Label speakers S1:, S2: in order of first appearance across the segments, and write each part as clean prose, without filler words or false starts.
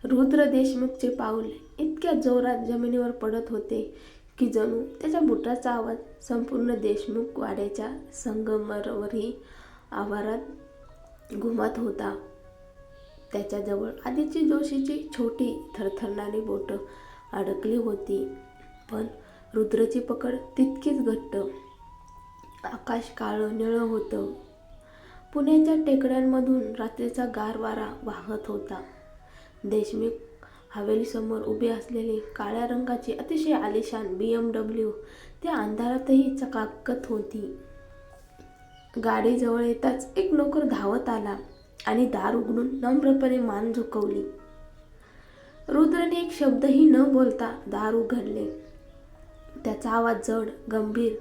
S1: रुद्र देशमुखचे पाऊल इतक्या जोरात जमिनीवर पडत होते की जणू त्याच्या बुटाचा आवाज संपूर्ण देशमुख वाड्याच्या संगमरवरी आवारात घुमत होता. त्याच्याजवळ आदिती जोशीची छोटी थरथरणारी बोटं अडकली होती, पण रुद्रची पकड तितकीच घट्ट. आकाश काळं निळं होतं. पुण्याच्या टेकड्यांमधून रात्रीचा गार वारा वाहत होता. देशमुख हवेलीसमोर उभी असलेली काळ्या रंगाची अतिशय आलिशान BMW त्या अंधारातही चकाकत होती. गाडी जवळ येताच एक नोकर धावत आला आणि दार उघडून नम्रपणे मान झुकवली. रुद्रने एक शब्दही न बोलता दार उघडले. त्याचा आवाज जड, गंभीर,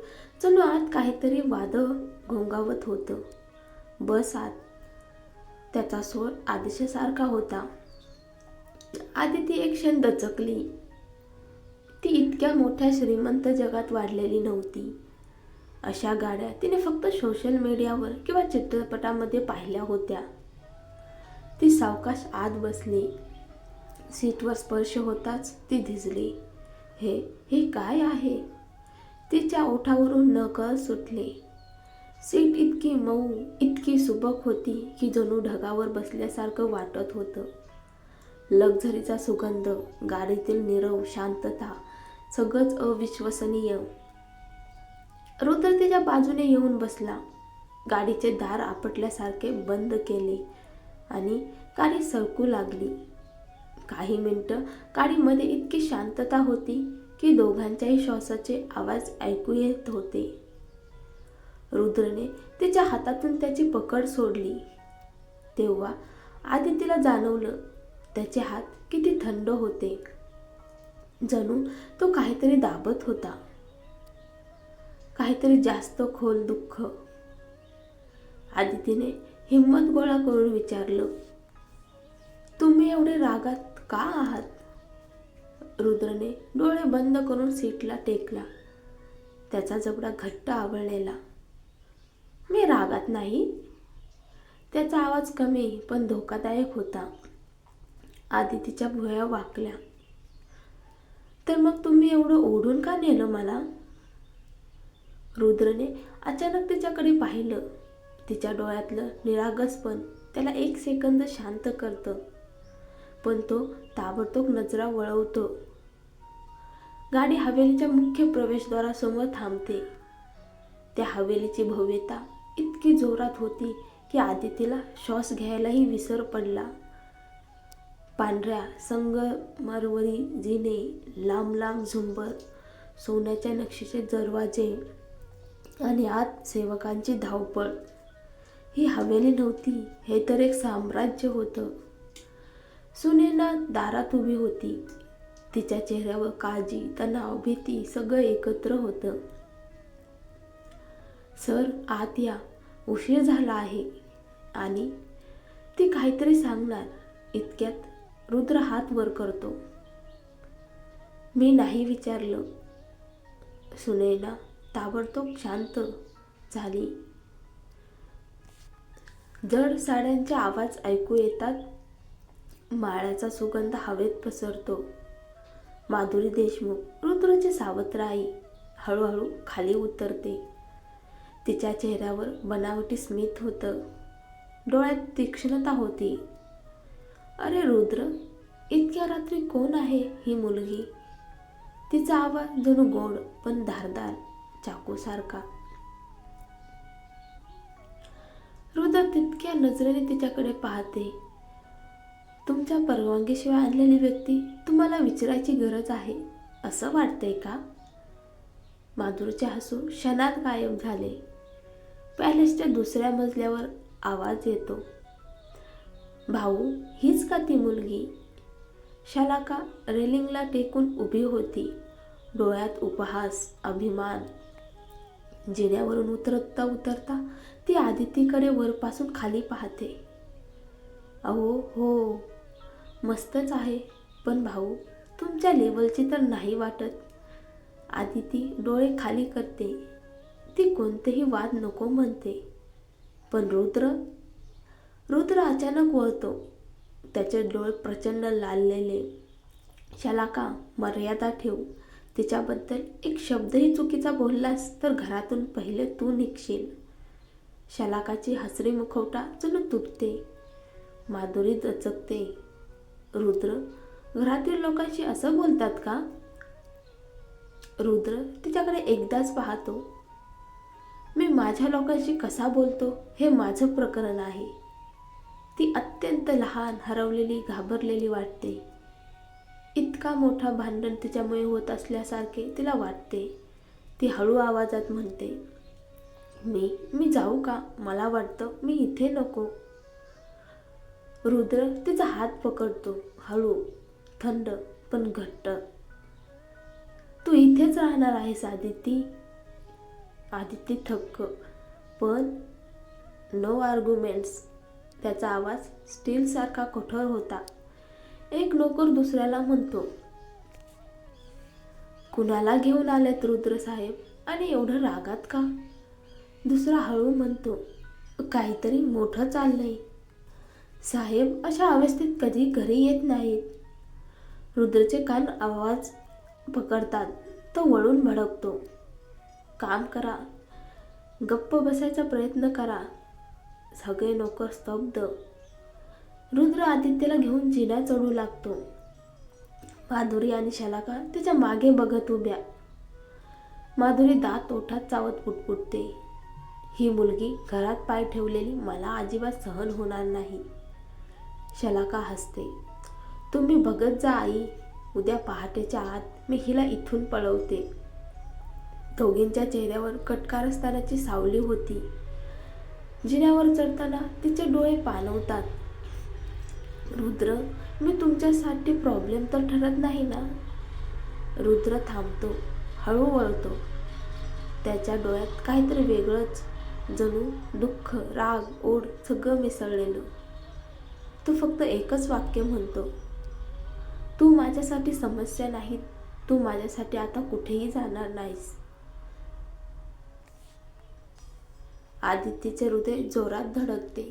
S1: जणू आत काहीतरी वादळ घोंगावत होतं. बस आत. त्याचा स्वर आदेशासारखा होता. आदिती एक क्षण दचकली. ती इतक्या मोठ्या श्रीमंत जगात वाढलेली नव्हती. अशा गाड्या तिने फक्त सोशल मीडियावर किंवा चित्रपटामध्ये पाहिल्या होत्या. ती सावकाश आत बसली. सीटवर स्पर्श होताच ती धिजली. हे काय आहे? तिच्या ओठावरून नकळत सुटले. सीट इतकी मऊ, इतकी सुबक होती की जणू ढगावर बसल्यासारखं वाटत होतं. लक्झरीचा सुगंध, गाडीतील नीरव शांतता, सगळंच अविश्वसनीय. रुद्र तिच्या बाजूने येऊन बसला. गाडीचे दार आपटल्यासारखे बंद केले आणि गाडी सरकू लागली. काही मिनिटं गाडीमध्ये इतकी शांतता होती की दोघांच्याही श्वासाचे आवाज ऐकू येत होते. रुद्रने तिच्या हातातून त्याची पकड सोडली. तेव्हा आदितीला जाणवलं त्याचे हात किती थंड होते. जणू तो काहीतरी दाबत होता, काहीतरी जास्त खोल दुःख. आदितीने हिंमत गोळा करून विचारलं, तुम्ही एवढे रागात का आहात? रुद्रने डोळे बंद करून सीटला टेकला. त्याचा जबडा घट्ट आवळलेला. मी रागात नाही. त्याचा आवाज कमी पण धोकादायक होता. आदितीच्या भुवया वाकल्या. तर मग तुम्ही एवढं ओढून का नेलं मला? रुद्रने अचानक तिच्याकडे पाहिलं. तिच्या डोळ्यातलं निरागसपण त्याला एक सेकंद शांत करतं, पण तो ताबडतोब नजरा वळवतो. गाडी हवेलीच्या मुख्य प्रवेशद्वारासमोर थांबते. त्या हवेलीची भव्यता इतकी जोरात होती की आदितीला श्वास घ्यायलाही विसर पडला. पांढऱ्या संगमरवरी जिने, लांब लांब झुंबर, सोन्याच्या नक्षीचे दरवाजे आणि आत सेवकांची धावपळ. ही हवेली नव्हती, हे तर एक साम्राज्य होतं. सुनैना दारात उभी होती. तिच्या चेहऱ्यावर काळजी, तणाव, भीती सगळं एकत्र होतं. सर, आत या, उशीर झाला आहे. आणि ती काहीतरी सांगणार इतक्यात रुद्र हात वर करतो. मी नाही विचारलं. सुनैना ताबडतोब शांत झाली. जड साड्यांचे आवाज ऐकू येतात. माळ्याचा सुगंध हवेत पसरतो. माधुरी देशमुख, रुद्रची सावत्र आई, हळूहळू खाली उतरते. तिच्या चेहऱ्यावर बनावटी स्मित होतं. डोळ्यात तीक्ष्णता होती. अरे रुद्र, इतक्या रात्री कोण आहे ही मुलगी? तिचा आवाज जणू गोड पण धारदार, चाकूसारखा. रुद्र तितक्या नजरेने तिच्याकडे पाहते. तुमच्या परवानगीशिवाय आणलेली व्यक्ती तुम्हाला विचारायची गरज आहे असं वाटतंय का? माधुरचे हसू क्षणात गायब झाले. पॅलेसच्या दुसऱ्या मजल्यावर आवाज येतो. भाऊ, हीच का ती मुलगी? शालाका रेलिंगला टेकून उभी होती. डोळ्यात उपहास, अभिमान. जिन्यावरून उतरता उतरता ती आदितीकडे वरपासून खाली पाहते. अहो हो, मस्तच आहे, पण भाऊ तुमच्या लेवलची तर नाही वाटत. आदिती डोळे खाली करते. ती कोणतेही वाद नको म्हणते. पण रुद्र अचानक वळतो. त्याचे डोळे प्रचंड लाललेले. शलाका, मर्यादा ठेव. तिच्याबद्दल एक शब्दही चुकीचा बोललास तर घरातून पहिले तू निघशील. शलाकाची हसरी मुखवटा जणू तुटते. माधुरी दचकते. रुद्र, घरातील लोकांशी असं बोलतात का? रुद्र तिच्याकडे एकदाच पाहतो. मी माझ्या लोकांशी कसा बोलतो हे माझं प्रकरण आहे. ती अत्यंत लहान, हरवलेली, घाबरलेली वाटते. इतका मोठा भांडण तिच्यामुळे होत असल्यासारखे तिला वाटते. ती हळू आवाजात म्हणते, मी जाऊ का? मला वाटतं मी इथे नको. रुद्र तिचा हात पकडतो. हळू, थंड पण घट्ट. तू इथेच राहणार आहेस आदिती? आदिती थक्क. पण नो आर्ग्युमेंट्स. त्याचा आवाज स्टीलसारखा कठोर होता. एक नोकर दुसऱ्याला म्हणतो, कुणाला घेऊन आलेत रुद्र साहेब, आणि एवढं रागात का? दुसरा हळू म्हणतो, काहीतरी मोठं चाललंय. साहेब अशा अवस्थेत कधी घरी येत नाहीत. रुद्रचे कान आवाज पकडतात. तो वळून भडकतो. काम करा, गप्प बसायचा प्रयत्न करा. सगळे नोकर स्तब्ध. रुद्र आदित्यला घेऊन जिना चढू लागतो. माधुरी आणि शलाका तिच्या मागे बघत उभ्या. माधुरी दात ओठात चावत पुटपुटते, ही मुलगी घरात पाय ठेवलेली मला अजिबात सहन होणार नाही. शलाका हसते. तुम्ही बघत जा आई, उद्या पहाटेच्या आत मी हिला इथून पळवते. दोघींच्या चेहऱ्यावर कटकारस्थानाची सावली होती. जिन्यावर चढताना तिचे डोळे पाणवतात. रुद्र, मी तुमच्यासाठी प्रॉब्लेम तर ठरत नाही ना? रुद्र थांबतो. हळू वळतो. त्याच्या डोळ्यात काहीतरी वेगळंच, जणू दुःख, राग, ओढ सगळं मिसळलेलं. तो फक्त एकच वाक्य म्हणतो, तू माझ्यासाठी समस्या नाही. तू माझ्यासाठी आता कुठेही जाणार नाहीस. आदित्यचे हृदय जोरात धडकते.